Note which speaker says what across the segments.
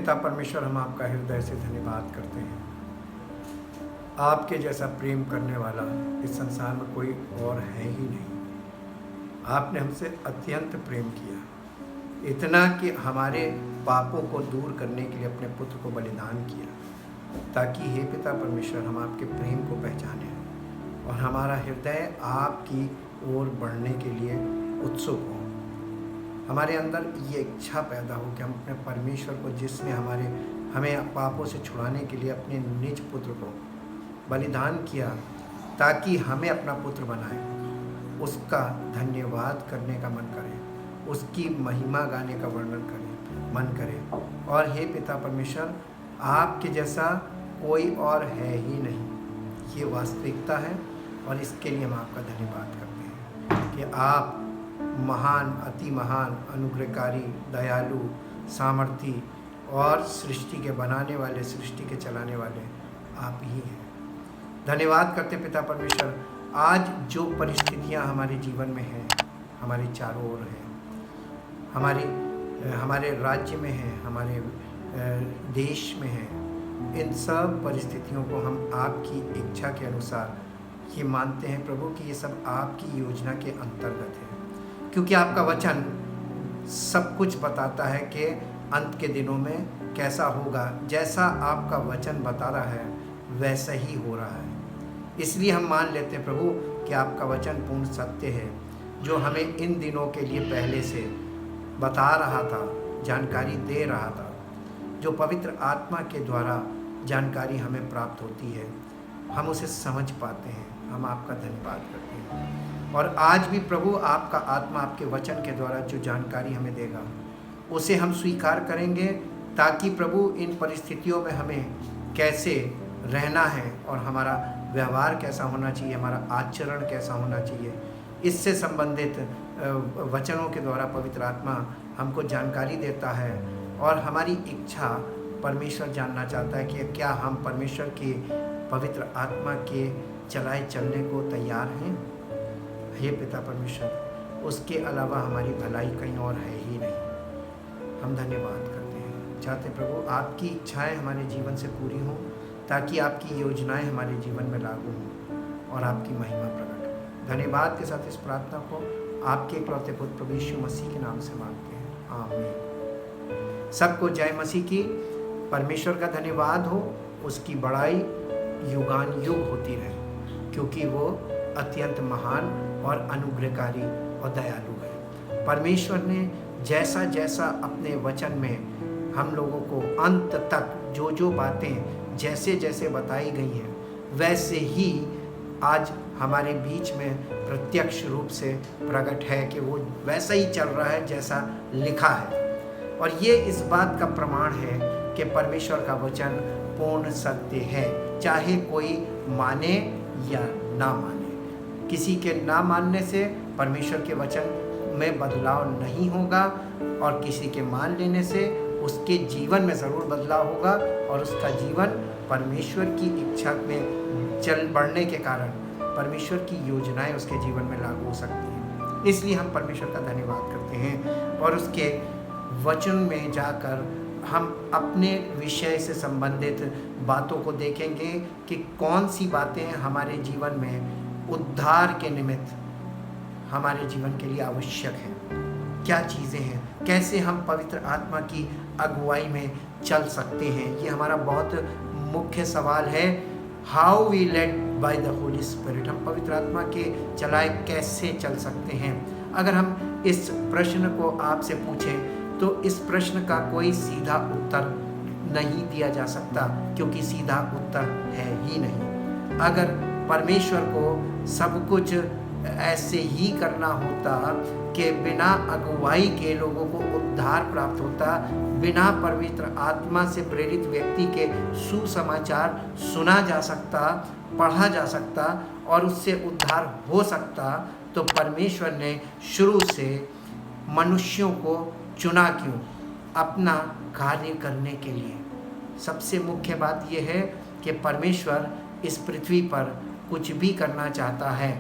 Speaker 1: पिता परमेश्वर, हम आपका हृदय से धन्यवाद करते हैं। आपके जैसा प्रेम करने वाला इस संसार में कोई और है ही नहीं। आपने हमसे अत्यंत प्रेम किया, इतना कि हमारे पापों को दूर करने के लिए अपने पुत्र को बलिदान किया, ताकि हे पिता परमेश्वर हम आपके प्रेम को पहचानें और हमारा हृदय आपकी ओर बढ़ने के लिए उत्सुक हो। हमारे अंदर ये इच्छा पैदा हो कि हम अपने परमेश्वर को, जिसने हमें पापों से छुड़ाने के लिए अपने निज पुत्र को बलिदान किया ताकि हमें अपना पुत्र बनाए, उसका धन्यवाद करने का मन करे, उसकी महिमा गाने का वर्णन करें मन करे। और हे पिता परमेश्वर, आपके जैसा कोई और है ही नहीं, ये वास्तविकता है। और इसके लिए हम आपका धन्यवाद करते हैं कि आप महान, अति महान, अनुग्रहकारी, दयालु, सामर्थी और सृष्टि के बनाने वाले, सृष्टि के चलाने वाले आप ही हैं। धन्यवाद करते पिता परमेश्वर, आज जो परिस्थितियां हमारे जीवन में हैं, हमारे चारों ओर हैं, हमारे राज्य में हैं, हमारे देश में हैं, इन सब परिस्थितियों को हम आपकी इच्छा के अनुसार ये मानते हैं प्रभु कि ये सब आपकी योजना के अंतर्गत है, क्योंकि आपका वचन सब कुछ बताता है कि अंत के दिनों में कैसा होगा। जैसा आपका वचन बता रहा है वैसा ही हो रहा है। इसलिए हम मान लेते हैं प्रभु कि आपका वचन पूर्ण सत्य है, जो हमें इन दिनों के लिए पहले से बता रहा था, जानकारी दे रहा था, जो पवित्र आत्मा के द्वारा जानकारी हमें प्राप्त होती है, हम उसे समझ पाते हैं। हम आपका धन्यवाद करते हैं। और आज भी प्रभु आपका आत्मा आपके वचन के द्वारा जो जानकारी हमें देगा उसे हम स्वीकार करेंगे, ताकि प्रभु इन परिस्थितियों में हमें कैसे रहना है और हमारा व्यवहार कैसा होना चाहिए, हमारा आचरण कैसा होना चाहिए, इससे संबंधित वचनों के द्वारा पवित्र आत्मा हमको जानकारी देता है। और हमारी इच्छा परमेश्वर जानना चाहता है कि क्या हम परमेश्वर की पवित्र आत्मा के चलाए चलने को तैयार हैं। हे पिता परमेश्वर, उसके अलावा हमारी भलाई कहीं और है ही नहीं। हम धन्यवाद करते हैं, चाहते प्रभु आपकी इच्छाएं हमारे जीवन से पूरी हों, ताकि आपकी योजनाएं हमारे जीवन में लागू हों और आपकी महिमा प्रकट हो। धन्यवाद के साथ इस प्रार्थना को आपके इकलौते पुत्र प्रभु यीशु मसीह के नाम से मांगते हैं, आमीन। सबको जय मसीह की। परमेश्वर का धन्यवाद हो, उसकी बड़ाई युगान युग होती रहे, क्योंकि वो अत्यंत महान और अनुग्रहकारी और दयालु है। परमेश्वर ने जैसा जैसा अपने वचन में हम लोगों को अंत तक जो जो बातें जैसे जैसे बताई गई हैं, वैसे ही आज हमारे बीच में प्रत्यक्ष रूप से प्रकट है कि वो वैसा ही चल रहा है जैसा लिखा है। और ये इस बात का प्रमाण है कि परमेश्वर का वचन पूर्ण सत्य है, चाहे कोई माने या ना माने। किसी के ना मानने से परमेश्वर के वचन में बदलाव नहीं होगा, और किसी के मान लेने से उसके जीवन में ज़रूर बदलाव होगा, और उसका जीवन परमेश्वर की इच्छा में चल बढ़ने के कारण परमेश्वर की योजनाएं उसके जीवन में लागू हो सकती हैं। इसलिए हम परमेश्वर का धन्यवाद करते हैं और उसके वचन में जाकर हम अपने विषय से संबंधित बातों को देखेंगे कि कौन सी बातें हमारे जीवन में उद्धार के निमित्त हमारे जीवन के लिए आवश्यक हैं, क्या चीज़ें हैं, कैसे हम पवित्र आत्मा की अगुवाई में चल सकते हैं। ये हमारा बहुत मुख्य सवाल है। How we led by the Holy Spirit, हम पवित्र आत्मा के चलाए कैसे चल सकते हैं। अगर हम इस प्रश्न को आपसे पूछें तो इस प्रश्न का कोई सीधा उत्तर नहीं दिया जा सकता, क्योंकि सीधा उत्तर है ही नहीं। अगर परमेश्वर को सब कुछ ऐसे ही करना होता कि बिना अगुवाई के लोगों को उद्धार प्राप्त होता, बिना पवित्र आत्मा से प्रेरित व्यक्ति के सुसमाचार सुना जा सकता, पढ़ा जा सकता और उससे उद्धार हो सकता, तो परमेश्वर ने शुरू से मनुष्यों को चुना क्यों? अपना कार्य करने के लिए। सबसे मुख्य बात यह है कि परमेश्वर इस पृथ्वी पर कुछ भी करना चाहता है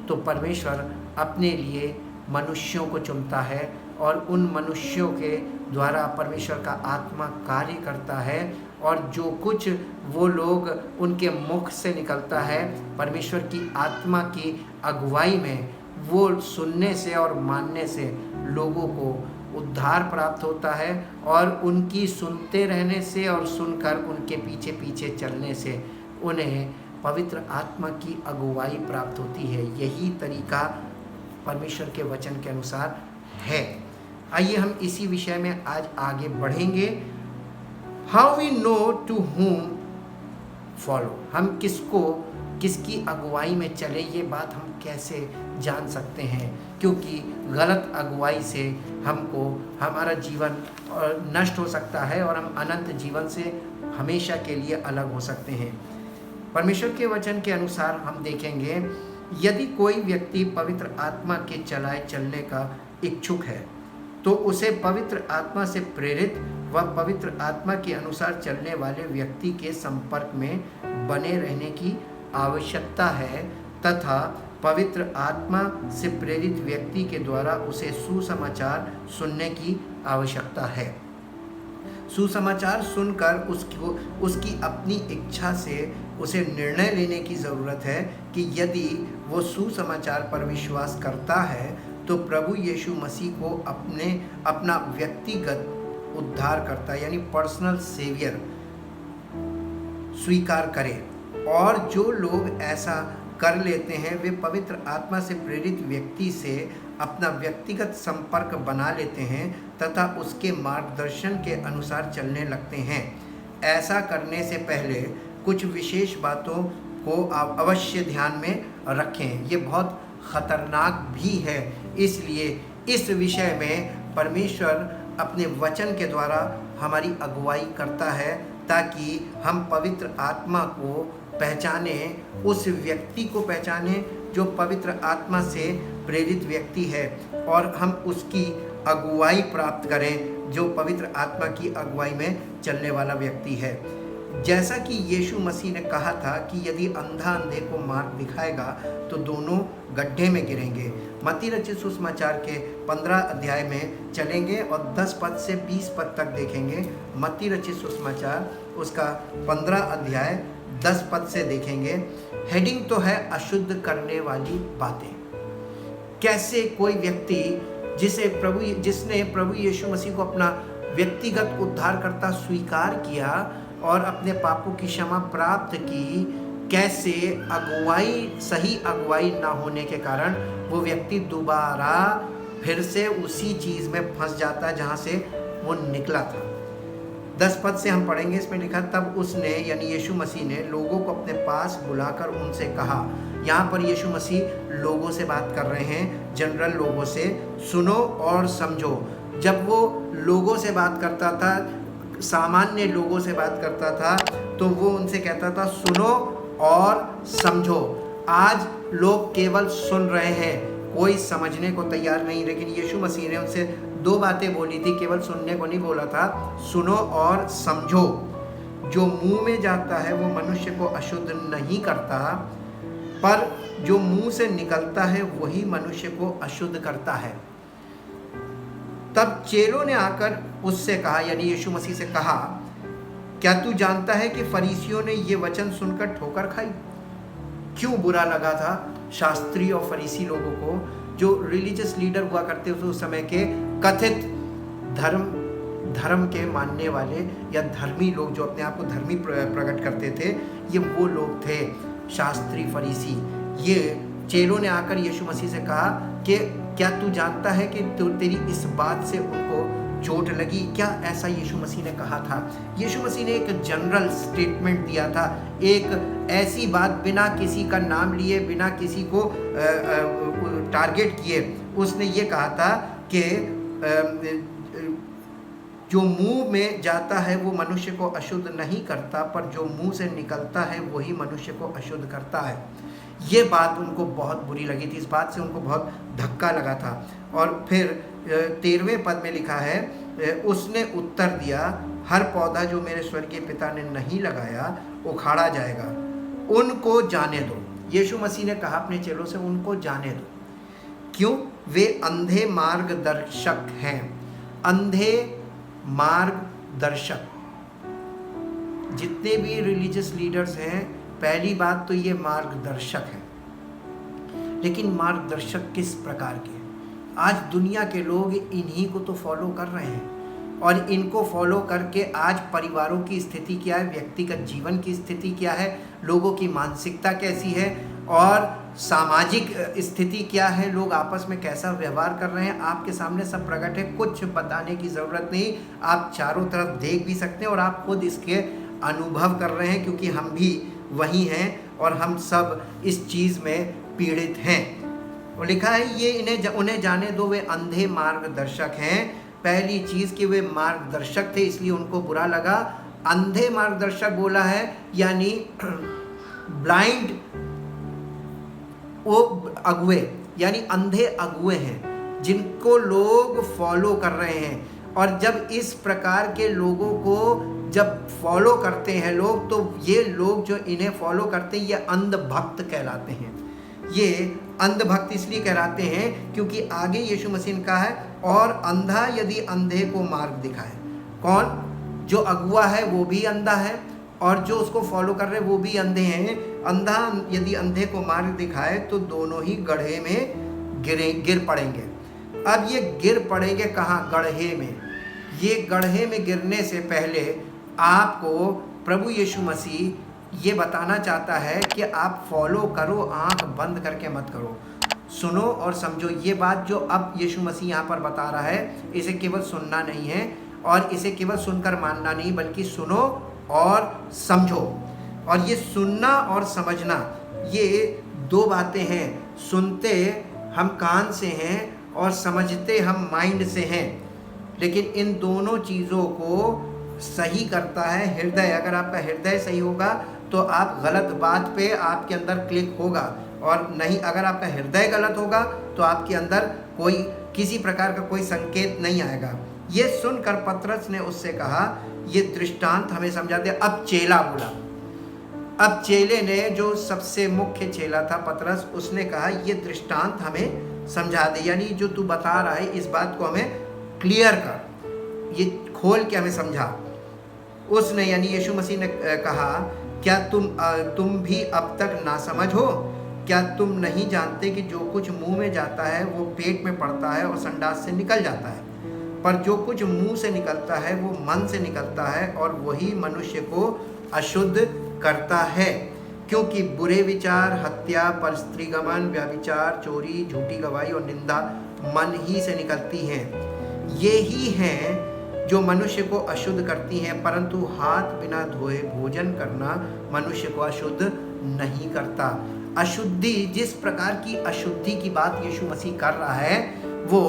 Speaker 1: तो परमेश्वर अपने लिए मनुष्यों को चुनता है, और उन मनुष्यों के द्वारा परमेश्वर का आत्मा कार्य करता है और जो कुछ वो लोग उनके मुख से निकलता है परमेश्वर की आत्मा की अगुवाई में, वो सुनने से और मानने से लोगों को उद्धार प्राप्त होता है और उनकी सुनते रहने से और सुनकर उनके पीछे पीछे चलने से उन्हें पवित्र आत्मा की अगुवाई प्राप्त होती है। यही तरीका परमेश्वर के वचन के अनुसार है। आइए हम इसी विषय में आज आगे बढ़ेंगे। How we know to whom follow, हम किसकी अगुवाई में चले, ये बात हम कैसे जान सकते हैं, क्योंकि गलत अगुवाई से हमको हमारा जीवन नष्ट हो सकता है और हम अनंत जीवन से हमेशा के लिए अलग हो सकते हैं। परमेश्वर के वचन के अनुसार हम देखेंगे, यदि कोई व्यक्ति पवित्र आत्मा के चलाए चलने का इच्छुक है तो उसे पवित्र आत्मा से प्रेरित व पवित्र आत्मा के अनुसार चलने वाले व्यक्ति के संपर्क में बने रहने की आवश्यकता है तथा पवित्र आत्मा से प्रेरित व्यक्ति के द्वारा उसे सुसमाचार सुनने की आवश्यकता है। सुसमाचार सुनकर उसकी अपनी इच्छा से उसे निर्णय लेने की ज़रूरत है कि यदि वो सुसमाचार पर विश्वास करता है तो प्रभु यीशु मसीह को अपना व्यक्तिगत उद्धारकर्ता यानी पर्सनल सेवियर स्वीकार करे। और जो लोग ऐसा कर लेते हैं वे पवित्र आत्मा से प्रेरित व्यक्ति से अपना व्यक्तिगत संपर्क बना लेते हैं तथा उसके मार्गदर्शन के अनुसार चलने लगते हैं। ऐसा करने से पहले कुछ विशेष बातों को आप अवश्य ध्यान में रखें। ये बहुत खतरनाक भी है, इसलिए इस विषय में परमेश्वर अपने वचन के द्वारा हमारी अगुवाई करता है ताकि हम पवित्र आत्मा को पहचाने, उस व्यक्ति को पहचाने जो पवित्र आत्मा से प्रेरित व्यक्ति है और हम उसकी अगुवाई प्राप्त करें जो पवित्र आत्मा की अगुवाई में चलने वाला व्यक्ति है। जैसा कि यीशु मसीह ने कहा था कि यदि अंधा अंधे को मार्ग दिखाएगा तो दोनों गड्ढे में गिरेंगे। मत्ती रचित सुसमाचार के 15 अध्याय में चलेंगे और 10 पद से 20 पद तक देखेंगे। मत्ती रचित सुसमाचार उसका 15 अध्याय 10 पद से देखेंगे। हेडिंग तो है अशुद्ध करने वाली बातें। कैसे कोई व्यक्ति जिसने प्रभु यीशु मसीह को अपना व्यक्तिगत उद्धारकर्ता स्वीकार किया और अपने पापों की क्षमा प्राप्त की, कैसे सही अगुवाई ना होने के कारण वो व्यक्ति दोबारा फिर से उसी चीज़ में फंस जाता है जहाँ से वो निकला था। 10 पद से हम पढ़ेंगे। इसमें लिखा, तब उसने यानी यीशु मसीह ने लोगों को अपने पास बुलाकर उनसे कहा। यहाँ पर यीशु मसीह लोगों से बात कर रहे हैं, जनरल लोगों से। सुनो और समझो। जब वो लोगों से बात करता था, सामान्य लोगों से बात करता था, तो वो उनसे कहता था सुनो और समझो। आज लोग केवल सुन रहे हैं, कोई समझने को तैयार नहीं। लेकिन यीशु मसीह ने उनसे 2 बातें बोली थी, केवल सुनने को नहीं बोला था, सुनो और समझो। जो मुंह में जाता है वो मनुष्य को अशुद्ध नहीं करता, पर जो मुंह से निकलता है वही मनुष्य को अशुद्ध करता है। तब चेलों ने आकर उससे कहा, यानी यीशु मसीह से कहा, क्या तू जानता है कि फरीसियों ने ये वचन सुनकर ठोकर खाई? क्यों बुरा लगा था शास्त्री और फरीसी लोगों को, जो रिलीजियस लीडर हुआ करते थे उस समय के, कथित धर्म के मानने वाले या धर्मी लोग जो अपने आप को धर्मी प्रकट करते थे, ये वो लोग थे शास्त्री फरीसी। ये चेलों ने आकर यीशु मसीह से कहा कि क्या तू जानता है कि तेरी इस बात से उनको चोट लगी क्या? ऐसा यीशु मसीह ने कहा था। यीशु मसीह ने एक जनरल स्टेटमेंट दिया था, एक ऐसी बात बिना किसी का नाम लिए, बिना किसी को टारगेट किए। उसने ये कहा था कि जो मुंह में जाता है वो मनुष्य को अशुद्ध नहीं करता, पर जो मुंह से निकलता है वही मनुष्य को अशुद्ध करता है। ये बात उनको बहुत बुरी लगी थी, इस बात से उनको बहुत धक्का लगा था। और फिर 13वें पद में लिखा है, उसने उत्तर दिया, हर पौधा जो मेरे स्वर्गीय पिता ने नहीं लगाया उखाड़ा जाएगा, उनको जाने दो। यीशु मसीह ने कहा अपने चेलों से, उनको जाने दो। क्यों? वे अंधे मार्गदर्शक हैं। अंधे मार्गदर्शक। जितने भी रिलीजियस लीडर्स हैं, पहली बात तो ये मार्गदर्शक है। लेकिन मार्गदर्शक किस प्रकार के? आज दुनिया के लोग इन्हीं को तो फॉलो कर रहे हैं, और इनको फॉलो करके आज परिवारों की स्थिति क्या है, व्यक्तिगत जीवन की स्थिति क्या है, लोगों की मानसिकता कैसी है, और सामाजिक स्थिति क्या है, लोग आपस में कैसा व्यवहार कर रहे हैं, आपके सामने सब प्रकट है। कुछ बताने की ज़रूरत नहीं, आप चारों तरफ देख भी सकते हैं और आप खुद इसके अनुभव कर रहे हैं, क्योंकि हम भी वही हैं और हम सब इस चीज़ में पीड़ित हैं। वो लिखा है ये उन्हें जाने दो, वे अंधे मार्गदर्शक हैं। पहली चीज़ कि वे मार्गदर्शक थे, इसलिए उनको बुरा लगा। अंधे मार्गदर्शक बोला है, यानी ब्लाइंड, वो अगुए, यानी अंधे अगुए हैं जिनको लोग फॉलो कर रहे हैं। और जब इस प्रकार के लोगों को जब फॉलो करते हैं लोग, तो ये लोग जो इन्हें फॉलो करते हैं ये अंधभक्त कहलाते हैं। ये अंधभक्त इसलिए कहलाते हैं क्योंकि आगे यीशु मसीह ने कहा है, और अंधा यदि अंधे को मार्ग दिखाए। कौन? जो अगुआ है वो भी अंधा है, और जो उसको फॉलो कर रहे हैं वो भी अंधे हैं। अंधा यदि अंधे को मार्ग दिखाए तो दोनों ही गड्ढे में गिर पड़ेंगे। अब ये गिर पड़ेंगे कहाँ? गड्ढे में। ये गड्ढे में गिरने से पहले आपको प्रभु यीशु मसीह ये बताना चाहता है कि आप फॉलो करो, आंख बंद करके मत करो। सुनो और समझो। ये बात जो अब यीशु मसीह यहाँ पर बता रहा है, इसे केवल सुनना नहीं है और इसे केवल सुनकर मानना नहीं, बल्कि सुनो और समझो। और ये सुनना और समझना, ये दो बातें हैं। सुनते हम कान से हैं और समझते हम माइंड से हैं, लेकिन इन दोनों चीज़ों को सही करता है हृदय। अगर आपका हृदय सही होगा तो आप गलत बात पे आपके अंदर क्लिक होगा, और नहीं अगर आपका हृदय गलत होगा तो आपके अंदर कोई किसी प्रकार का कोई संकेत नहीं आएगा। ये सुनकर पतरस ने उससे कहा, ये दृष्टांत हमें समझा दे। अब चेला बोला। अब चेले ने, जो सबसे मुख्य चेला था पतरस, उसने कहा ये दृष्टांत हमें समझा दे, यानी जो तू बता रहा है इस बात को हमें क्लियर कर, ये खोल के हमें समझा। उसने यानी यीशु मसीह ने कहा, क्या तुम भी अब तक नासमझ हो? क्या तुम नहीं जानते कि जो कुछ मुंह में जाता है वो पेट में पड़ता है और संडास से निकल जाता है? पर जो कुछ मुंह से निकलता है वो मन से निकलता है, और वही मनुष्य को अशुद्ध करता है। क्योंकि बुरे विचार, हत्या, परस्त्रीगमन, व्यभिचार, चोरी, झूठी गवाही और निंदा मन ही से निकलती हैं। ये ही हैं जो मनुष्य को अशुद्ध करती हैं, परंतु हाथ बिना धोए भोजन करना मनुष्य को अशुद्ध नहीं करता। अशुद्धि, जिस प्रकार की अशुद्धि की बात यीशु मसीह कर रहा है, वो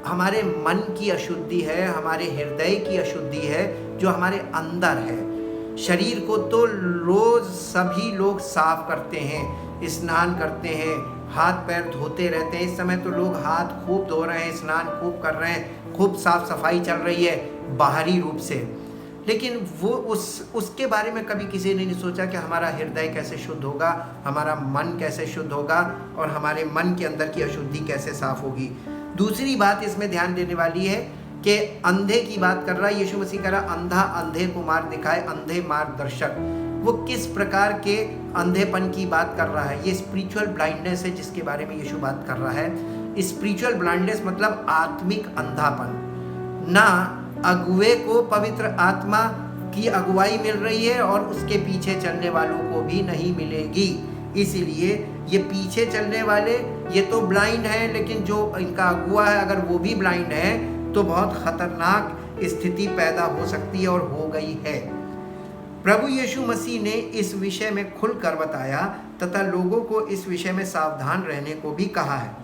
Speaker 1: हमारे मन की अशुद्धि है, हमारे हृदय की अशुद्धि है, जो हमारे अंदर है। शरीर को तो रोज सभी लोग साफ करते हैं, स्नान करते हैं, हाथ पैर धोते रहते हैं। इस समय तो लोग हाथ खूब धो रहे हैं, स्नान खूब कर रहे हैं, खूब साफ सफाई चल रही है बाहरी रूप से, लेकिन वो उसके बारे में कभी किसी ने नहीं सोचा कि हमारा हृदय कैसे शुद्ध होगा, हमारा मन कैसे शुद्ध होगा, और हमारे मन के अंदर की अशुद्धि कैसे साफ होगी। दूसरी बात इसमें ध्यान देने वाली है कि अंधे की बात कर रहा है यीशु मसीह, कह रहा अंधा अंधे को मार्ग दिखाए, अंधे मार्गदर्शक। वो किस प्रकार के अंधेपन की बात कर रहा है? ये स्पिरिचुअल ब्लाइंडनेस है जिसके बारे में यीशु बात कर रहा है। स्पिरिचुअल ब्लाइंडनेस मतलब आत्मिक अंधापन। ना अगुए को पवित्र आत्मा की अगुवाई मिल रही है और उसके पीछे चलने वालों को भी नहीं मिलेगी। इसीलिए ये पीछे चलने वाले ये तो ब्लाइंड हैं, लेकिन जो इनका अगुआ है अगर वो भी ब्लाइंड है तो बहुत खतरनाक स्थिति पैदा हो सकती है और हो गई है। प्रभु यीशु मसीह ने इस विषय में खुलकर बताया तथा लोगों को इस विषय में सावधान रहने को भी कहा है।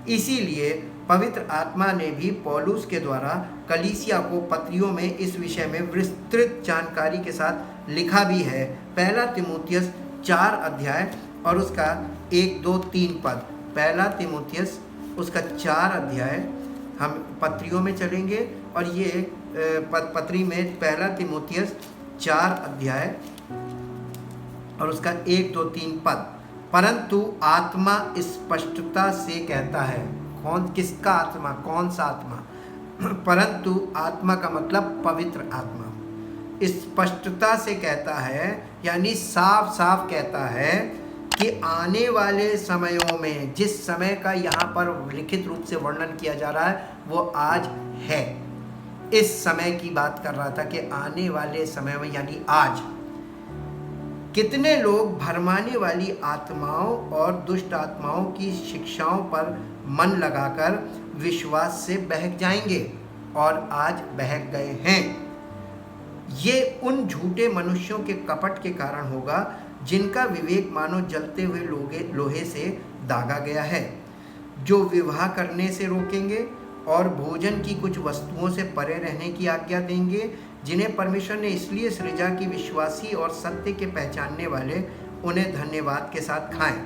Speaker 1: इसीलिए पवित्र आत्मा ने भी पौलुस के द्वारा कलीसिया को पत्रियों में इस विषय में विस्तृत जानकारी के साथ लिखा भी है। पहला तीमुथियुस 4 अध्याय और उसका 1, 2, 3 पद। पहला तीमुथियुस उसका 4 अध्याय, हम पत्रियों में चलेंगे और ये पत्री में पहला तीमुथियुस 4 अध्याय और उसका 1, 2, 3 पद। परंतु आत्मा स्पष्टता से कहता है, कौन किसका आत्मा, कौन सा आत्मा? परंतु आत्मा का मतलब पवित्र आत्मा स्पष्टता से कहता है, यानी साफ साफ कहता है कि आने वाले समयों में जिस समय का यहाँ पर लिखित रूप से वर्णन किया जा रहा है वो आज है। इस समय की बात कर रहा था कि आने वाले समय में, यानी आज कितने लोग भरमाने वाली आत्माओं और दुष्ट आत्माओं की शिक्षाओं पर मन लगाकर विश्वास से बहक जाएंगे और आज बहक गए हैं। ये उन झूठे मनुष्यों के कपट के कारण होगा जिनका विवेक मानो जलते हुए लोहे से दागा गया है, जो विवाह करने से रोकेंगे और भोजन की कुछ वस्तुओं से परे रहने की आज्ञा देंगे, जिन्हें परमेश्वर ने इसलिए सृजा कि विश्वासी और सत्य के पहचानने वाले उन्हें धन्यवाद के साथ खाएं।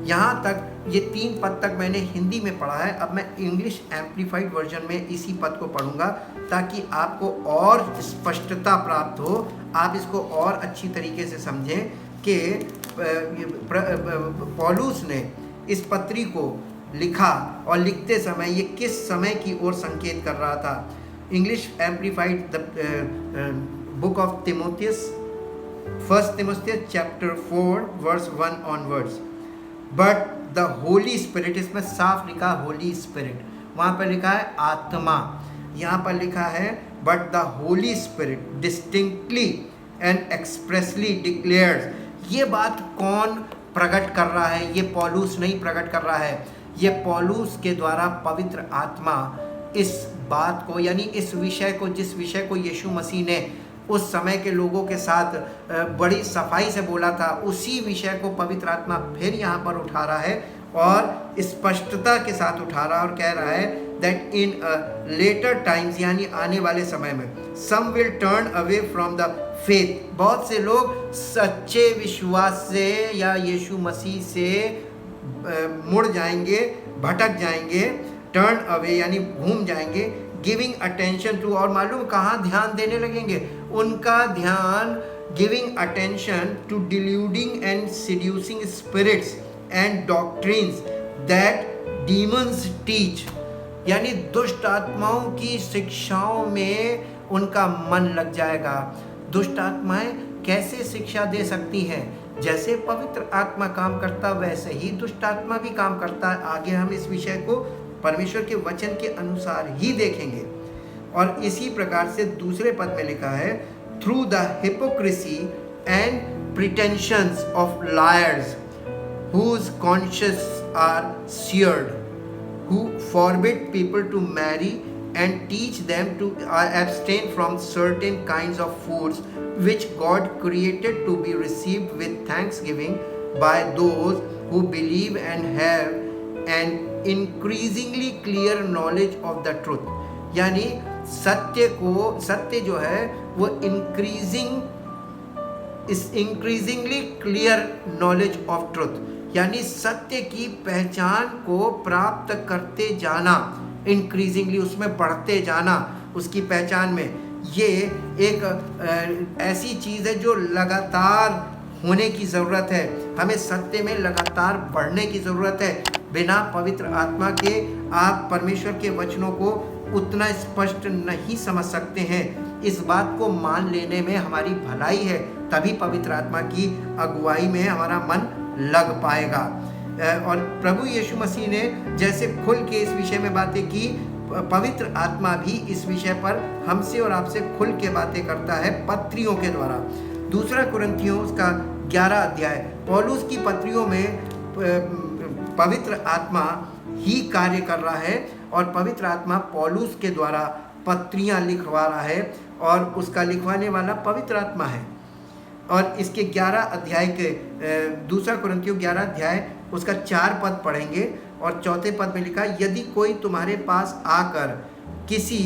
Speaker 1: यहाँ तक ये 3 पद तक मैंने हिंदी में पढ़ा है। अब मैं इंग्लिश एम्प्लीफाइड वर्जन में इसी पद को पढ़ूंगा ताकि आपको और स्पष्टता प्राप्त हो, आप इसको और अच्छी तरीके से समझें कि पौलुस ने इस पत्री को लिखा और लिखते समय ये किस समय की ओर संकेत कर रहा था। English amplified the book of Timotheus, 1 Timotheus chapter 4 verse 1 onwards. But the Holy Spirit, इसमें साफ लिखा होली स्पिरिट, वहाँ पर लिखा है आत्मा, यहाँ पर लिखा है but the Holy spirit distinctly and expressly declares. ये बात कौन प्रकट कर रहा है? ये पौलुस नहीं प्रकट कर रहा है, ये पौलुस के द्वारा पवित्र आत्मा इस बात को, यानी इस विषय को, जिस विषय को यीशु मसीह ने उस समय के लोगों के साथ बड़ी सफाई से बोला था, उसी विषय को पवित्र आत्मा फिर यहाँ पर उठा रहा है और स्पष्टता के साथ उठा रहा है और कह रहा है दैट इन लेटर टाइम्स, यानी आने वाले समय में, some will turn away from the faith, बहुत से लोग सच्चे विश्वास से या यीशु मसीह से मुड़ जाएंगे, भटक जाएंगे, टर्न अवे यानी घूम जाएंगे, गिविंग अटेंशन टू, और मालूम कहाँ ध्यान देने लगेंगे? उनका ध्यान giving attention to deluding and seducing spirits and doctrines that demons teach, यानी दुष्ट आत्माओं की शिक्षाओं में उनका मन लग जाएगा। दुष्ट आत्माएं कैसे शिक्षा दे सकती हैं? जैसे पवित्र आत्मा काम करता वैसे ही दुष्ट आत्मा भी काम करता है। आगे हम इस विषय को परमेश्वर के वचन के अनुसार ही देखेंगे। और इसी प्रकार से दूसरे पद में लिखा है, through the hypocrisy and pretensions of liars whose consciences are seared, who forbid people to marry and teach them to abstain from certain kinds of foods which God created to be received with thanksgiving by those who believe and have an increasingly clear knowledge of the truth। यानी सत्य जो है वो increasingly clear knowledge of truth, यानी सत्य की पहचान को प्राप्त करते जाना, इंक्रीजिंगली उसमें बढ़ते जाना, उसकी पहचान में। ये एक ऐसी चीज़ है जो लगातार होने की ज़रूरत है। हमें सत्य में लगातार बढ़ने की ज़रूरत है। बिना पवित्र आत्मा के आप परमेश्वर के वचनों को उतना स्पष्ट नहीं समझ सकते हैं। इस बात को मान लेने में हमारी भलाई है, तभी पवित्र आत्मा की अगुवाई में हमारा मन लग पाएगा। और प्रभु यीशु मसीह ने जैसे खुल के इस विषय में बातें की, पवित्र आत्मा भी इस विषय पर हमसे और आपसे खुल के बातें करता है पत्रियों के द्वारा। दूसरा कुरिन्थियों उसका 11 अध्याय, पौलुस की पत्रियों में पवित्र आत्मा ही कार्य कर रहा है और पवित्र आत्मा पौलुस के द्वारा पत्रियां लिखवा रहा है और उसका लिखवाने वाला पवित्र आत्मा है। और इसके 11 अध्याय के दूसरा कुरिन्थियों 11 अध्याय उसका 4 पद पढ़ेंगे और चौथे पद में लिखा, यदि कोई तुम्हारे पास आकर किसी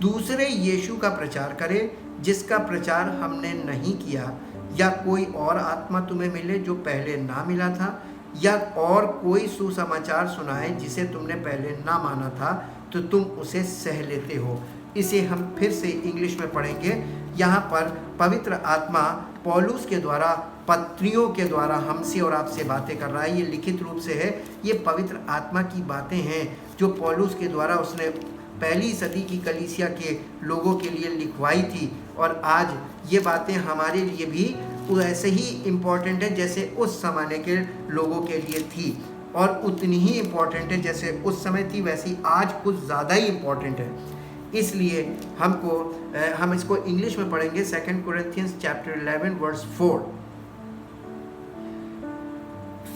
Speaker 1: दूसरे यीशु का प्रचार करे जिसका प्रचार हमने नहीं किया, या कोई और आत्मा तुम्हें मिले जो पहले ना मिला था, या और कोई सुसमाचार सुनाए जिसे तुमने पहले ना माना था, तो तुम उसे सह लेते हो। इसे हम फिर से इंग्लिश में पढ़ेंगे। यहाँ पर पवित्र आत्मा पौलुस के द्वारा पत्रियों के द्वारा हमसे और आपसे बातें कर रहा है। ये लिखित रूप से है, ये पवित्र आत्मा की बातें हैं जो पौलुस के द्वारा उसने पहली सदी की कलीसिया के लोगों के लिए लिखवाई थी, और आज ये बातें हमारे लिए भी वैसे ही इम्पोर्टेंट है जैसे उस ज़माने के लोगों के लिए थी, और उतनी ही इम्पोर्टेंट है जैसे उस समय थी, वैसी आज कुछ ज़्यादा ही इम्पोर्टेंट है। इसलिए हम इसको इंग्लिश में पढ़ेंगे। 2 Corinthians chapter 11 verse 4।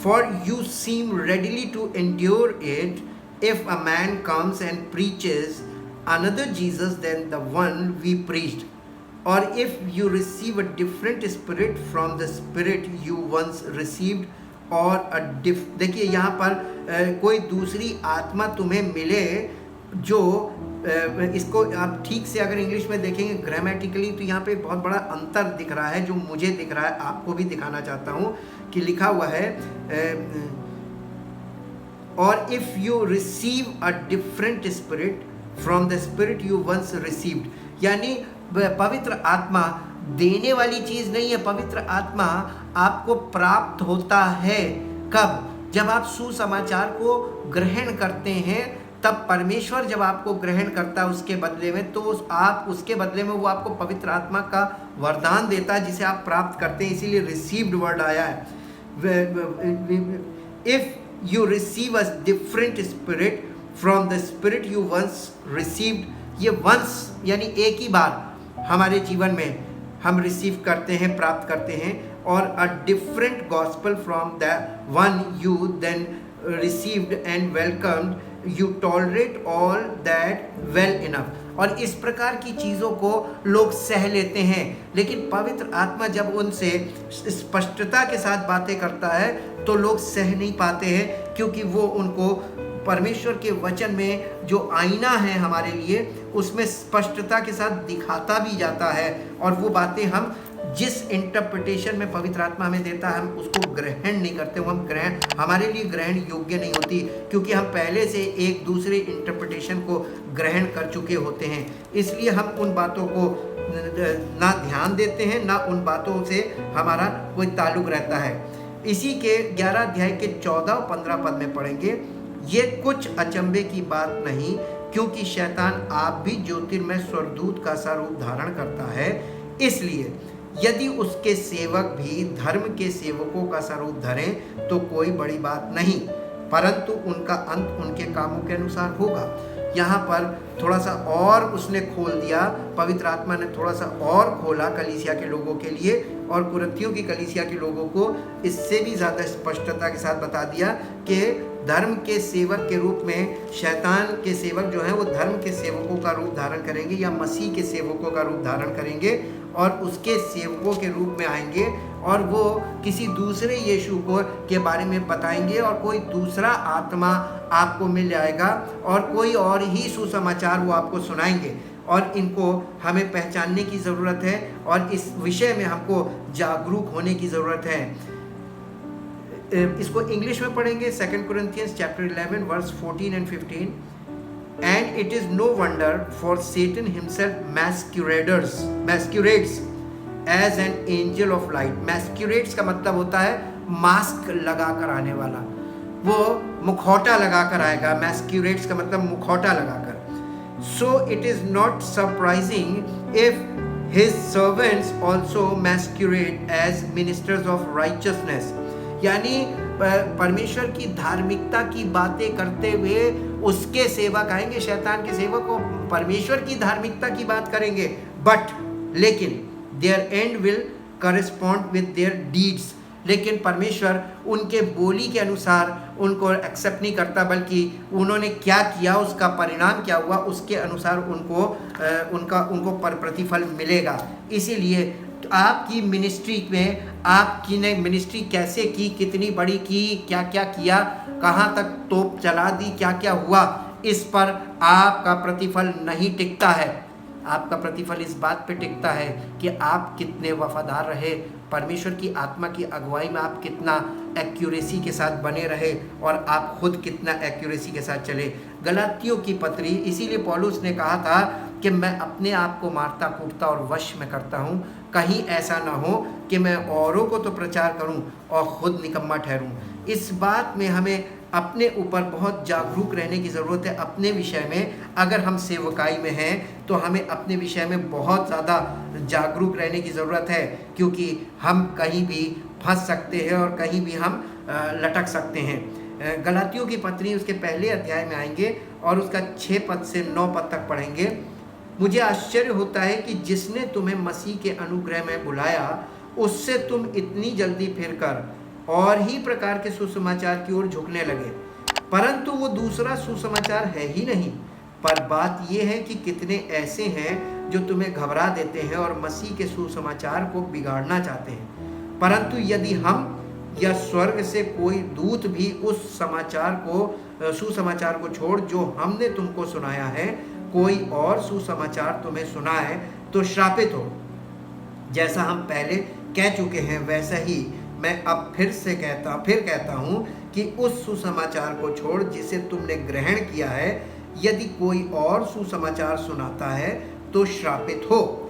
Speaker 1: For you seem readily to endure it if a man comes and preaches another Jesus than the one we preached, or if you receive a different spirit from the spirit you once received, और देखिए यहाँ पर कोई दूसरी आत्मा तुम्हें मिले जो इसको आप ठीक से अगर इंग्लिश में देखेंगे ग्रामेटिकली तो यहाँ पे बहुत बड़ा अंतर दिख रहा है, जो मुझे दिख रहा है आपको भी दिखाना चाहता हूँ कि लिखा हुआ है और if you receive a different spirit from the spirit you once received, यानी पवित्र आत्मा देने वाली चीज नहीं है। पवित्र आत्मा आपको प्राप्त होता है कब? जब आप सुसमाचार को ग्रहण करते हैं, तब परमेश्वर जब आपको ग्रहण करता है उसके बदले में, तो आप उसके बदले में वो आपको पवित्र आत्मा का वरदान देता है जिसे आप प्राप्त करते हैं। इसीलिए रिसीव्ड वर्ड आया है। If you receive a different spirit from the spirit you once received, ये वंस यानी एक ही बार हमारे जीवन में हम रिसीव करते हैं, प्राप्त करते हैं, और a different gospel from the one you then received and welcomed, you tolerate all that well enough. और इस प्रकार की चीज़ों को लोग सह लेते हैं, लेकिन पवित्र आत्मा जब उनसे स्पष्टता के साथ बातें करता है तो लोग सह नहीं पाते हैं, क्योंकि वो उनको परमेश्वर के वचन में जो आईना है हमारे लिए, उसमें स्पष्टता के साथ दिखाता भी जाता है, और वो बातें हम जिस इंटरप्रिटेशन में पवित्र आत्मा हमें देता है हम उसको ग्रहण नहीं करते। हमारे लिए ग्रहण योग्य नहीं होती, क्योंकि हम पहले से एक दूसरे इंटरप्रिटेशन को ग्रहण कर चुके होते हैं। इसलिए हम उन बातों को ना ध्यान देते हैं, ना उन बातों से हमारा कोई ताल्लुक रहता है। इसी के 11 अध्याय के 14 और 15 पद में पढ़ेंगे, ये कुछ अचंभे की बात नहीं, क्योंकि शैतान आप भी ज्योतिर्मय स्वर्गदूत का सा रूप धारण करता है। इसलिए यदि उसके सेवक भी धर्म के सेवकों का स्वरूप धरें तो कोई बड़ी बात नहीं, परंतु उनका अंत उनके कामों के अनुसार होगा। यहाँ पर थोड़ा सा और उसने खोल दिया, पवित्र आत्मा ने थोड़ा सा और खोला कलीसिया के लोगों के लिए, और कुरिन्थियों की कलीसिया के लोगों को इससे भी ज़्यादा स्पष्टता के साथ बता दिया कि धर्म के सेवक के रूप में शैतान के सेवक जो हैं वो धर्म के सेवकों का रूप धारण करेंगे या मसीह के सेवकों का रूप धारण करेंगे, और उसके सेवकों के रूप में आएंगे, और वो किसी दूसरे यीशु को के बारे में बताएंगे, और कोई दूसरा आत्मा आपको मिल जाएगा, और कोई और ही सुसमाचार वो आपको सुनाएंगे। और इनको हमें पहचानने की ज़रूरत है, और इस विषय में हमको जागरूक होने की ज़रूरत है। इसको इंग्लिश में पढ़ेंगे। 2 Corinthians chapter 11 verse 14 and 15। And it is no wonder, for Satan himself masquerades as an angel of light। masquerades का मतलब होता है मास्क लगा कर आने वाला, वो मुखौटा लगा कर आएगा। masquerades का मतलब मुखौटा लगाकर। So it is not surprising if his servants also masquerade as ministers of righteousness। यानी परमेश्वर की धार्मिकता की बातें करते हुए उसके सेवक आएंगे, शैतान के सेवक को परमेश्वर की धार्मिकता की बात करेंगे, लेकिन their end will correspond with their deeds. लेकिन परमेश्वर उनके बोली के अनुसार उनको एक्सेप्ट नहीं करता, बल्कि उन्होंने क्या किया, उसका परिणाम क्या हुआ, उसके अनुसार उनको प्रतिफल मिलेगा। इसीलिए आपकी मिनिस्ट्री में आपकी ने मिनिस्ट्री कैसे की, कितनी बड़ी की, क्या क्या किया, कहाँ तक तोप चला दी, क्या क्या हुआ, इस पर आपका प्रतिफल नहीं टिकता है। आपका प्रतिफल इस बात पे टिकता है कि आप कितने वफादार रहे, परमेश्वर की आत्मा की अगुवाई में आप कितना एक्यूरेसी के साथ बने रहे, और आप खुद कितना एक्यूरेसी के साथ चले। गलातियों की पत्री, इसीलिए पौलुस ने कहा था कि मैं अपने आप को मारता कूटता और वश में करता हूँ, कहीं ऐसा ना हो कि मैं औरों को तो प्रचार करूँ और खुद निकम्मा ठहरूँ। इस बात में हमें अपने ऊपर बहुत जागरूक रहने की ज़रूरत है। अपने विषय में अगर हम सेवकाई में हैं तो हमें अपने विषय में बहुत ज़्यादा जागरूक रहने की ज़रूरत है, क्योंकि हम कहीं भी फंस सकते हैं और कहीं भी हम लटक सकते हैं। गलातियों की पत्री उसके पहले अध्याय में आएंगे और उसका 6 पद से 9 पद तक पढ़ेंगे। मुझे आश्चर्य होता है कि जिसने तुम्हें मसीह के अनुग्रह में बुलाया उससे तुम इतनी जल्दी फिरकर और ही प्रकार के सुसमाचार की ओर झुकने लगे, परंतु वो दूसरा सुसमाचार है ही नहीं। पर बात यह है कि कितने ऐसे हैं जो तुम्हें घबरा देते हैं और मसीह के सुसमाचार को बिगाड़ना चाहते हैं। परंतु यदि हम या स्वर्ग से कोई दूत भी उस सुसमाचार को छोड़ जो हमने तुमको सुनाया है, कोई और सुसमाचार तुम्हें सुनाए तो श्रापित हो। जैसा हम पहले कह चुके हैं वैसा ही मैं अब फिर कहता हूँ कि उस सुसमाचार को छोड़ जिसे तुमने ग्रहण किया है, यदि कोई और सुसमाचार सुनाता है तो श्रापित हो।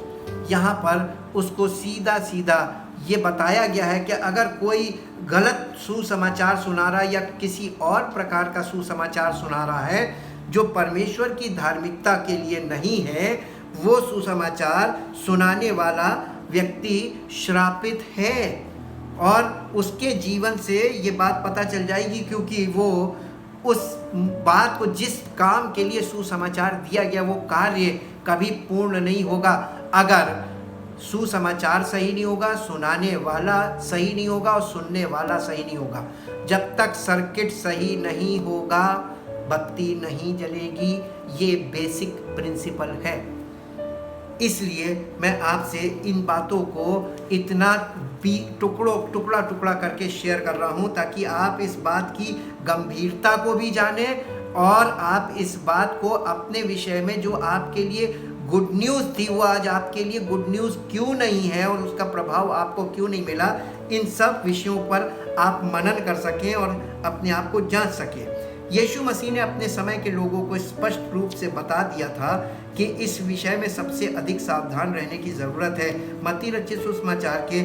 Speaker 1: यहाँ पर उसको सीधा सीधा ये बताया गया है कि अगर कोई गलत सुसमाचार सुना रहा है या किसी और प्रकार का सुसमाचार सुना रहा है जो परमेश्वर की धार्मिकता के लिए नहीं है, वो सुसमाचार सुनाने वाला व्यक्ति श्रापित है और उसके जीवन से ये बात पता चल जाएगी, क्योंकि वो उस बात को, जिस काम के लिए सुसमाचार दिया गया, वो कार्य कभी पूर्ण नहीं होगा अगर सुसमाचार सही नहीं होगा, सुनाने वाला सही नहीं होगा और सुनने वाला सही नहीं होगा। जब तक सर्किट सही नहीं होगा बत्ती नहीं जलेगी। ये बेसिक प्रिंसिपल है। इसलिए मैं आपसे इन बातों को इतना भी टुकड़ा करके शेयर कर रहा हूँ ताकि आप इस बात की गंभीरता को भी जानें और आप इस बात को अपने विषय में, जो आपके लिए गुड न्यूज़ थी वो आज आपके लिए गुड न्यूज़ क्यों नहीं है और उसका प्रभाव आपको क्यों नहीं मिला, इन सब विषयों पर आप मनन कर सकें और अपने आप को जांच सकें। यीशु मसीह ने अपने समय के लोगों को स्पष्ट रूप से बता दिया था कि इस विषय में सबसे अधिक सावधान रहने की ज़रूरत है। मत्ती रचित सुसमाचार के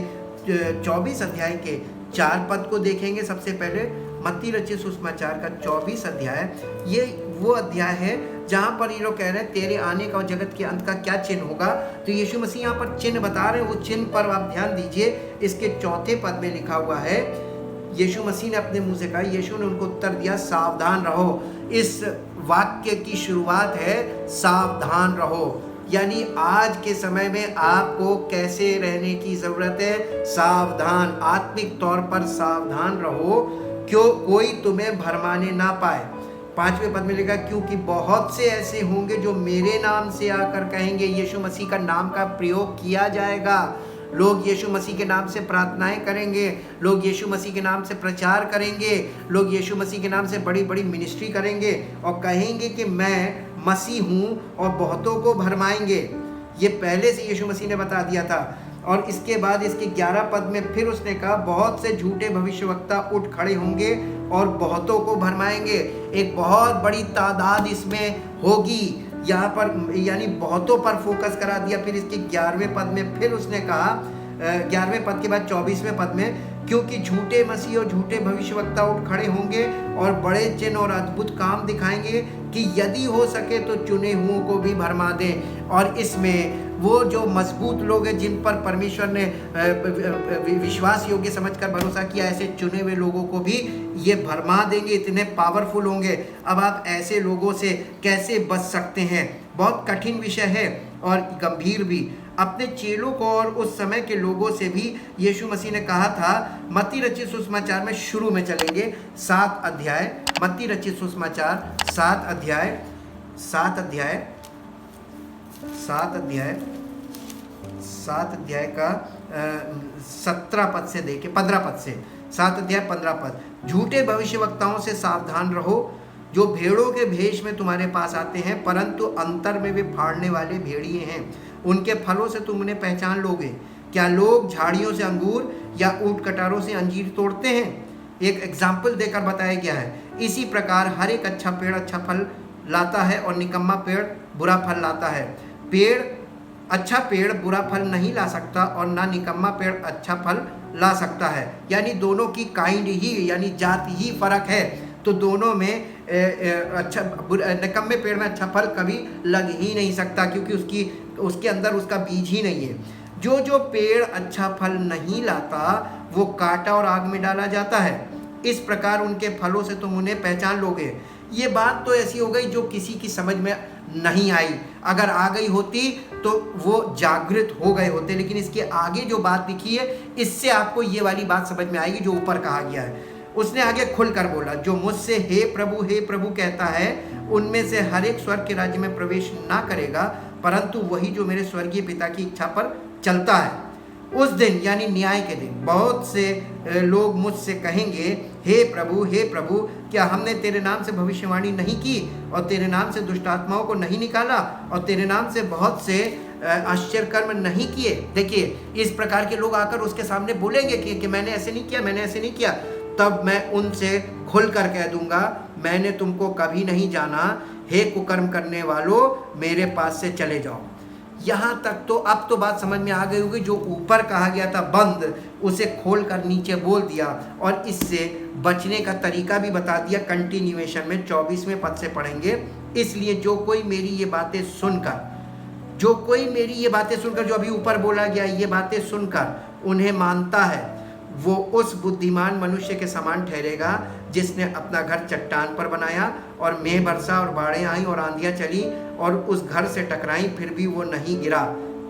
Speaker 1: 24 अध्याय के 4 पद को देखेंगे। सबसे पहले मत्ती रचित सुसमाचार का 24 अध्याय, ये वो अध्याय है जहाँ पर ये लोग कह रहे हैं तेरे आने का और जगत के अंत का क्या चिन्ह होगा। तो यीशु मसीह यहाँ पर चिन्ह बता रहे हैं, वो चिन्ह पर आप ध्यान दीजिए। इसके 4 पद में लिखा हुआ है, यीशु मसीह ने अपने मुंह से कहा, यीशु ने उनको उत्तर दिया, सावधान रहो। इस वाक्य की शुरुआत है सावधान रहो, यानी आज के समय में आपको कैसे रहने की ज़रूरत है, सावधान, आत्मिक तौर पर सावधान रहो, क्यों कोई तुम्हें भरमाने ना पाए। 5वें पद में लिखा, क्योंकि बहुत से ऐसे होंगे जो मेरे नाम से आकर कहेंगे, यीशु मसीह का नाम का प्रयोग किया जाएगा, लोग यीशु मसीह के नाम से प्रार्थनाएं करेंगे, लोग यीशु मसीह के नाम से प्रचार करेंगे, लोग यीशु मसीह के नाम से बड़ी बड़ी मिनिस्ट्री करेंगे और कहेंगे कि मैं मसीह हूँ और बहुतों को भरमाएंगे। ये पहले से यीशु मसीह ने बता दिया था। और इसके बाद इसके 11 पद में फिर उसने कहा, बहुत से झूठे भविष्यवक्ता उठ खड़े होंगे और बहुतों को भरमाएंगे। एक बहुत बड़ी तादाद इसमें होगी, यहाँ पर यानी बहुतों पर फोकस करा दिया। फिर इसके 11वें पद में फिर उसने कहा, 11वें पद के बाद 24वें पद में, क्योंकि झूठे मसीह और झूठे भविष्यवक्ता उठ खड़े होंगे और बड़े चिन्ह और अद्भुत काम दिखाएंगे कि यदि हो सके तो चुने हुओं को भी भरमा दें। और इसमें वो जो मजबूत लोग हैं जिन पर परमेश्वर ने विश्वास योग्य समझकर भरोसा किया, ऐसे चुने हुए लोगों को भी ये भरमा देंगे, इतने पावरफुल होंगे। अब आप ऐसे लोगों से कैसे बच सकते हैं? बहुत कठिन विषय है और गंभीर भी। अपने चेलों को और उस समय के लोगों से भी यीशु मसीह ने कहा था। मत्ती रचित सुसमाचार में शुरू में चलेंगे, 7 अध्याय, मत्ती रचित सुसमाचार 7 अध्याय का 17 पद से देखे, 15 पद से, 7 अध्याय 15 पद, झूठे भविष्यवक्ताओं से सावधान रहो जो भेड़ों के भेष में तुम्हारे पास आते हैं, परंतु अंतर में वे फाड़ने वाले भेड़िए हैं। उनके फलों से तुम उन्हें पहचान लोगे। क्या लोग झाड़ियों से अंगूर या ऊंट कटारों से अंजीर तोड़ते हैं? एक एग्जाम्पल देकर बताया गया है। इसी प्रकार हर एक अच्छा पेड़ अच्छा फल लाता है और निकम्मा पेड़ बुरा फल लाता है। अच्छा पेड़ बुरा फल नहीं ला सकता और ना निकम्मा पेड़ अच्छा फल ला सकता है, यानी दोनों की काइंड ही, यानी जाति ही फर्क है। तो दोनों में निकम्मे पेड़ में अच्छा फल कभी लग ही नहीं सकता, क्योंकि उसके अंदर उसका बीज ही नहीं है। जो पेड़ अच्छा फल नहीं लाता वो काटा और आग में डाला जाता है। इस प्रकार उनके फलों से तुम उन्हें पहचान लोगे। ये बात तो ऐसी हो गई जो किसी की समझ में नहीं आई। अगर आ गई होती तो वो जागृत हो गए होते, लेकिन इसके आगे जो बात लिखी है इससे आपको ये वाली बात समझ में आएगी जो ऊपर कहा गया है। उसने आगे खुलकर बोला, जो मुझसे हे प्रभु कहता है उनमें से हर एक स्वर्ग के राज्य में प्रवेश ना करेगा, परंतु वही जो मेरे स्वर्गीय पिता की इच्छा पर चलता है। उस दिन यानी न्याय के दिन बहुत से लोग मुझसे कहेंगे, हे प्रभु क्या हमने तेरे नाम से भविष्यवाणी नहीं की और तेरे नाम से दुष्ट आत्माओं को नहीं निकाला और तेरे नाम से बहुत से आश्चर्य कर्म नहीं किए। देखिए, इस प्रकार के लोग आकर उसके सामने बोलेंगे कि मैंने ऐसे नहीं किया, तब मैं उनसे खुल कर कह दूंगा, मैंने तुमको कभी नहीं जाना, हे कुकर्म करने वालों, मेरे पास से चले जाओ। यहाँ तक तो अब तो बात समझ में आ गई होगी। जो ऊपर कहा गया था बंद, उसे खोल कर नीचे बोल दिया और इससे बचने का तरीका भी बता दिया। कंटिन्यूएशन में 24वें पद से पढ़ेंगे। इसलिए जो कोई मेरी ये बातें सुनकर, जो अभी ऊपर बोला गया, ये बातें सुनकर उन्हें मानता है, वो उस बुद्धिमान मनुष्य के समान ठहरेगा जिसने अपना घर चट्टान पर बनाया और मेघ बरसा और बाढ़ें आई और आंधियां चली और उस घर से टकराई, फिर भी वो नहीं गिरा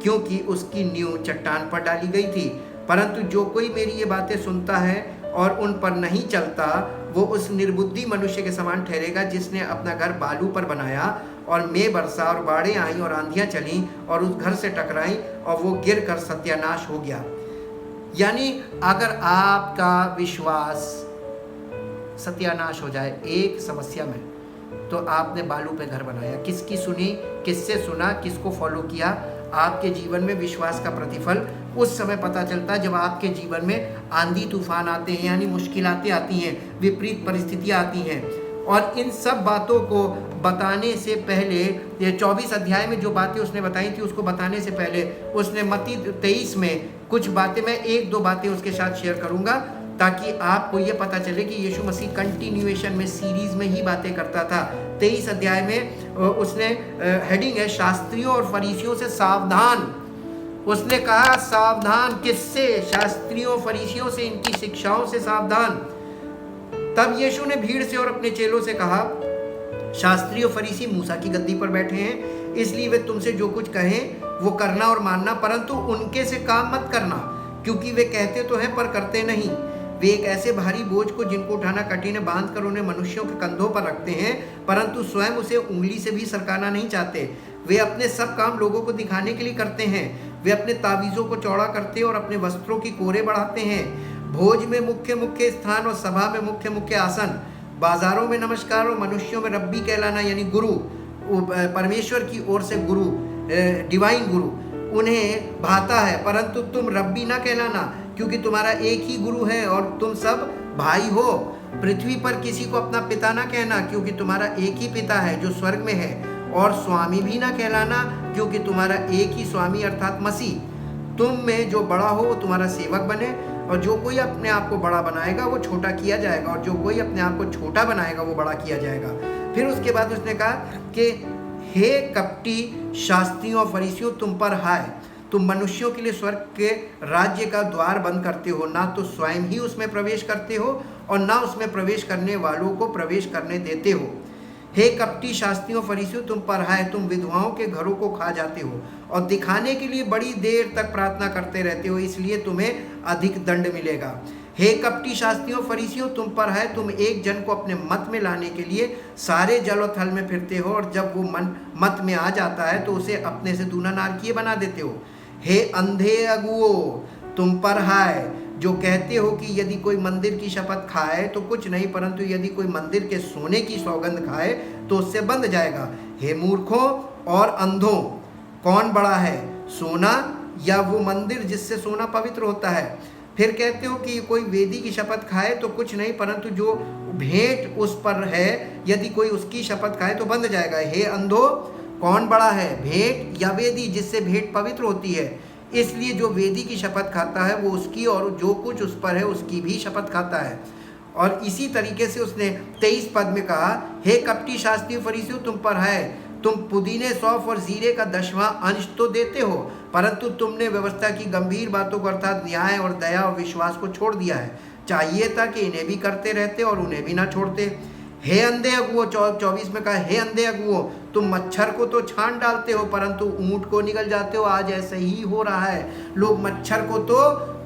Speaker 1: क्योंकि उसकी नींव चट्टान पर डाली गई थी। परंतु जो कोई मेरी ये बातें सुनता है और उन पर नहीं चलता, वो उस निर्बुद्धि मनुष्य के समान ठहरेगा जिसने अपना घर बालू पर बनाया और मेघ बरसा और बाढ़ें आई और आंधियां चली और उस घर से टकराई और वो गिर कर सत्यानाश हो गया। यानी अगर आपका विश्वास सत्यानाश हो जाए एक समस्या में, तो आपने बालू पे घर बनाया, किसकी सुनी, किससे सुना, किसको फॉलो किया, आपके जीवन में विश्वास का प्रतिफल उस समय पता चलता है जब आपके जीवन में आंधी तूफान आते हैं, यानी मुश्किलातें आती हैं, विपरीत परिस्थितियां आती हैं। और इन सब बातों को बताने से पहले, ये 24 अध्याय में जो बातें उसने बताई थी उसको बताने से पहले उसने मत्ती 23 में कुछ बातें, मैं 1-2 बातें उसके साथ शेयर करूंगा ताकि आपको ये पता चले कि यीशु मसीह कंटिन्यूएशन में, सीरीज में ही बातें करता था। 23 अध्याय में उसने हेडिंग है शास्त्रियों और फरीसियों से सावधान। उसने कहा सावधान किससे? शास्त्रियों फरीसियों से, इनकी शिक्षाओं से सावधान। तब यीशु ने भीड़ से और अपने चेलों से कहा, शास्त्री और फरीसी मूसा की गद्दी पर बैठे हैं, इसलिए वे तुमसे जो कुछ कहें वो करना और मानना, परंतु उनके से काम मत करना, क्योंकि वे कहते तो हैं पर करते नहीं। वे एक ऐसे भारी बोझ को जिनको उठाना कठिन है बांध कर उन्हें मनुष्यों के कंधों पर रखते हैं, परंतु स्वयं उसे उंगली से भी सरकाना नहीं चाहते। वे अपने सब काम लोगों को दिखाने के लिए करते हैं। वे अपने तावीज़ों को चौड़ा करते हैं और अपने वस्त्रों की कोरे बढ़ाते हैं। भोज में मुख्य मुख्य स्थान और सभा में मुख्य मुख्य आसन, बाजारों में नमस्कार और मनुष्यों में रब्बी कहलाना, यानी गुरु, परमेश्वर की ओर से गुरु, डिवाइन गुरु उन्हें भाता है, परंतु तुम रब्बी ना कहलाना, क्योंकि तुम्हारा एक ही गुरु है और तुम सब भाई हो। पृथ्वी पर किसी को अपना पिता ना कहना, क्योंकि तुम्हारा एक ही पिता है जो स्वर्ग में है, और स्वामी भी ना कहलाना, क्योंकि तुम्हारा एक ही स्वामी अर्थात मसीह। तुम में जो बड़ा हो वो तुम्हारा सेवक बने, और जो कोई अपने आप को बड़ा बनाएगा वो छोटा किया जाएगा, और जो कोई अपने आप को छोटा बनाएगा वो बड़ा किया जाएगा। फिर उसके बाद उसने कहा कि हे कपटी शास्त्रियों और फरीसियों, तुम पर हाय, तुम मनुष्यों के लिए स्वर्ग के राज्य का द्वार बंद करते हो, ना तो स्वयं ही उसमें प्रवेश करते हो और ना उसमें प्रवेश करने वालों को प्रवेश करने देते हो। हे कपटी शास्त्रियों फरीसियों, तुम पर हाय, तुम विधवाओं के घरों को खा जाते हो और दिखाने के लिए बड़ी देर तक प्रार्थना करते रहते हो, इसलिए तुम्हें अधिक दंड मिलेगा। हे कपटी शास्त्रियों फरीसियों, तुम पर है, तुम एक जन को अपने मत में लाने के लिए सारे जल और थल में फिरते हो, और जब वो मत में आ जाता है तो उसे अपने से दूना नारकीय बना देते हो। हे अंधे अगुओ, तुम पर है, जो कहते हो कि यदि कोई मंदिर की शपथ खाए तो कुछ नहीं, परंतु यदि कोई मंदिर के सोने की सौगंध खाए तो उससे बंध जाएगा। हे मूर्खों और अंधों, कौन बड़ा है, सोना या वो मंदिर जिससे सोना पवित्र होता है? फिर कहते हो कि कोई वेदी की शपथ खाए तो कुछ नहीं, परंतु जो भेंट उस पर है यदि कोई उसकी शपथ खाए तो बंध जाएगा। हे अंधो, कौन बड़ा है, भेंट या वेदी जिससे भेंट पवित्र होती है? इसलिए जो वेदी की शपथ खाता है वो उसकी और जो कुछ उस पर है उसकी भी शपथ खाता है। और इसी तरीके से उसने 23 पद में कहा, हे कपटी शास्त्री फरीसियों, तुम पर है, तुम पुदीने, सौंफ और जीरे का 10वां अंश तो देते हो, परंतु तुमने व्यवस्था की गंभीर बातों को अर्थात न्याय और दया और विश्वास को छोड़ दिया है। चाहिए था कि इन्हें भी करते रहते और उन्हें भी ना छोड़ते। हे अंधे अगुओ, 24 में कहा, हे अंधे अगुओ, तुम मच्छर को तो छान डालते हो परंतु ऊंट को निगल जाते हो। आज ऐसे ही हो रहा है, लोग मच्छर को तो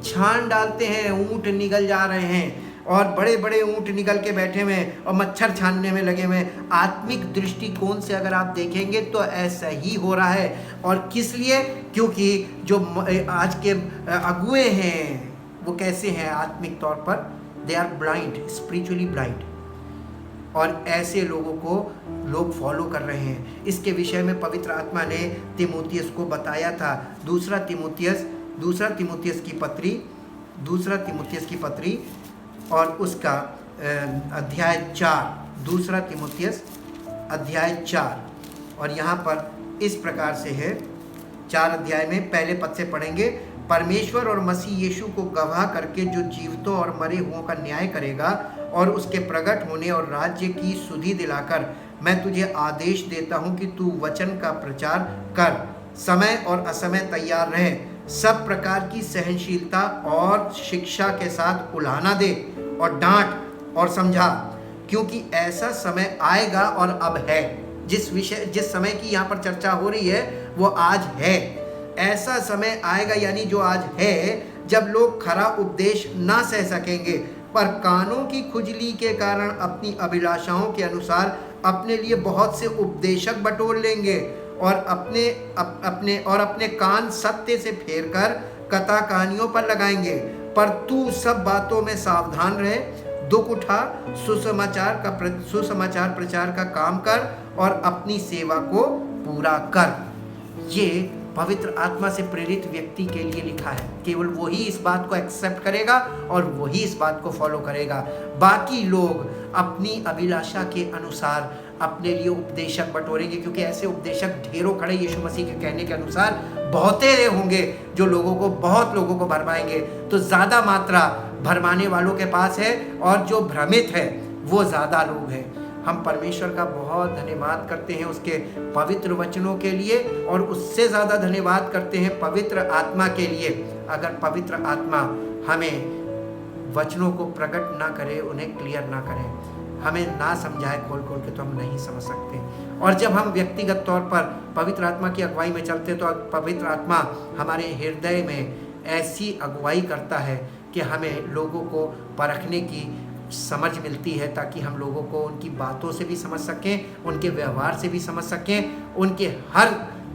Speaker 1: छान डालते हैं, ऊंट निगल जा रहे हैं, और बड़े बड़े ऊंट निकल के बैठे हुए हैं और मच्छर छानने में लगे हुए हैं। आत्मिक दृष्टिकोण से अगर आप देखेंगे तो ऐसा ही हो रहा है। और किस लिए? क्योंकि जो आज के अगुए हैं वो कैसे हैं आत्मिक तौर पर? They are blind, spiritually blind, और ऐसे लोगों को लोग फॉलो कर रहे हैं। इसके विषय में पवित्र आत्मा ने तीमुथियुस को बताया था। दूसरा तीमुथियुस की पत्री और उसका अध्याय 4, दूसरा तीमुथियुस अध्याय 4, और यहाँ पर इस प्रकार से है। 4 अध्याय में पहले पद से पढ़ेंगे। परमेश्वर और मसीह यीशु को गवाह करके जो जीवितों और मरे हुओं का न्याय करेगा और उसके प्रकट होने और राज्य की सुधि दिलाकर, मैं तुझे आदेश देता हूँ कि तू वचन का प्रचार कर, समय और असमय तैयार रहे, सब प्रकार की सहनशीलता और शिक्षा के साथ उलाहना दे और डांट और समझा, क्योंकि ऐसा समय आएगा और अब है। जिस समय की यहाँ पर चर्चा हो रही है वो आज है। ऐसा समय आएगा यानी जो आज है, जब लोग खरा उपदेश ना सह सकेंगे पर कानों की खुजली के कारण अपनी अभिलाषाओं के अनुसार अपने लिए बहुत से उपदेशक बटोर लेंगे और अपने कान सत्य से फेरकर कथा कहानियों पर लगाएंगे। पर तू सब बातों में सावधान रहे, दुख उठा, सुसमाचार प्रचार का काम कर और अपनी सेवा को पूरा कर। ये पवित्र आत्मा से प्रेरित व्यक्ति के लिए लिखा है। केवल वही इस बात को एक्सेप्ट करेगा और वही इस बात को फॉलो करेगा। बाकी लोग अपनी अभिलाषा के अनुसार अपने लिए उपदेशक बटोरेंगे, क्योंकि ऐसे उपदेशक ढेरों खड़े यीशु मसीह के कहने के अनुसार बहुतेरे होंगे जो बहुत लोगों को भरमाएंगे। तो ज़्यादा मात्रा भरमाने वालों के पास है और जो भ्रमित है वो ज़्यादा लोग हैं। हम परमेश्वर का बहुत धन्यवाद करते हैं उसके पवित्र वचनों के लिए, और उससे ज़्यादा धन्यवाद करते हैं पवित्र आत्मा के लिए। अगर पवित्र आत्मा हमें वचनों को प्रकट ना करे, उन्हें क्लियर ना करे, हमें ना समझाए खोल के, तो हम नहीं समझ सकते। और जब हम व्यक्तिगत तौर पर पवित्र आत्मा की अगुवाई में चलते तो पवित्र आत्मा हमारे हृदय में ऐसी अगुवाई करता है कि हमें लोगों को परखने की समझ मिलती है, ताकि हम लोगों को उनकी बातों से भी समझ सकें, उनके व्यवहार से भी समझ सकें, उनके हर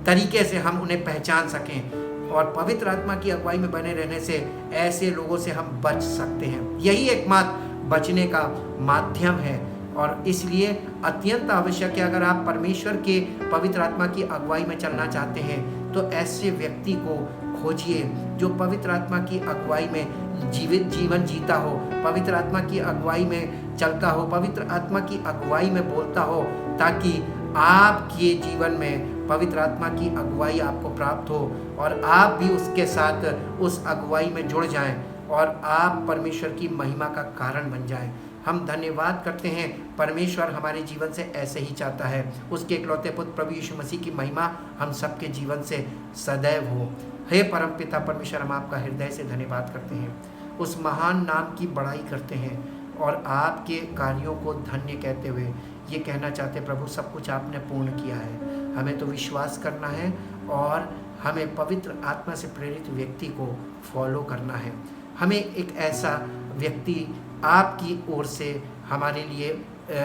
Speaker 1: तरीके से हम उन्हें पहचान सकें। और पवित्र आत्मा की अगुवाई में बने रहने से ऐसे लोगों से हम बच सकते हैं। यही एकमात्र बचने का माध्यम है, और इसलिए अत्यंत आवश्यक है, अगर आप परमेश्वर के पवित्र आत्मा की अगुवाई में चलना चाहते हैं तो ऐसे व्यक्ति को खोजिए जो पवित्र आत्मा की अगुवाई में जीवन जीता हो, पवित्र आत्मा की अगुवाई में चलता हो, पवित्र आत्मा की अगुवाई में बोलता हो, ताकि आपके जीवन में पवित्र आत्मा की अगुवाई आपको प्राप्त हो और आप भी उसके साथ उस अगुवाई में जुड़ जाएं और आप परमेश्वर की महिमा का कारण बन जाएं। हम धन्यवाद करते हैं, परमेश्वर हमारे जीवन से ऐसे ही चाहता है। उसके इकलौते पुत्र प्रभु यीशु मसीह की महिमा हम सबके जीवन से सदैव हो। हे परमपिता परमेश्वर, हम आपका हृदय से धन्यवाद करते हैं, उस महान नाम की बड़ाई करते हैं और आपके कार्यों को धन्य कहते हुए ये कहना चाहते हैं, प्रभु सब कुछ आपने पूर्ण किया है। हमें तो विश्वास करना है और हमें पवित्र आत्मा से प्रेरित व्यक्ति को फॉलो करना है। हमें एक ऐसा व्यक्ति आपकी ओर से हमारे लिए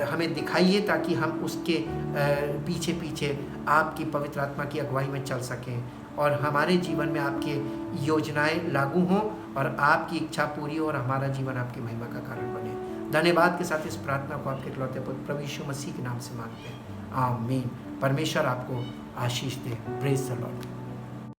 Speaker 1: हमें दिखाइए, ताकि हम उसके पीछे पीछे आपकी पवित्र आत्मा की अगुवाई में चल सकें और हमारे जीवन में आपके योजनाएं लागू हों और आपकी इच्छा पूरी हो और हमारा जीवन आपकी महिमा का कारण बने। धन्यवाद के साथ इस प्रार्थना को आपके इकलौते पुत्र प्रभु यीशु मसीह के नाम से मांगते हैं, आमीन। परमेश्वर आपको आशीष दे। Praise the Lord.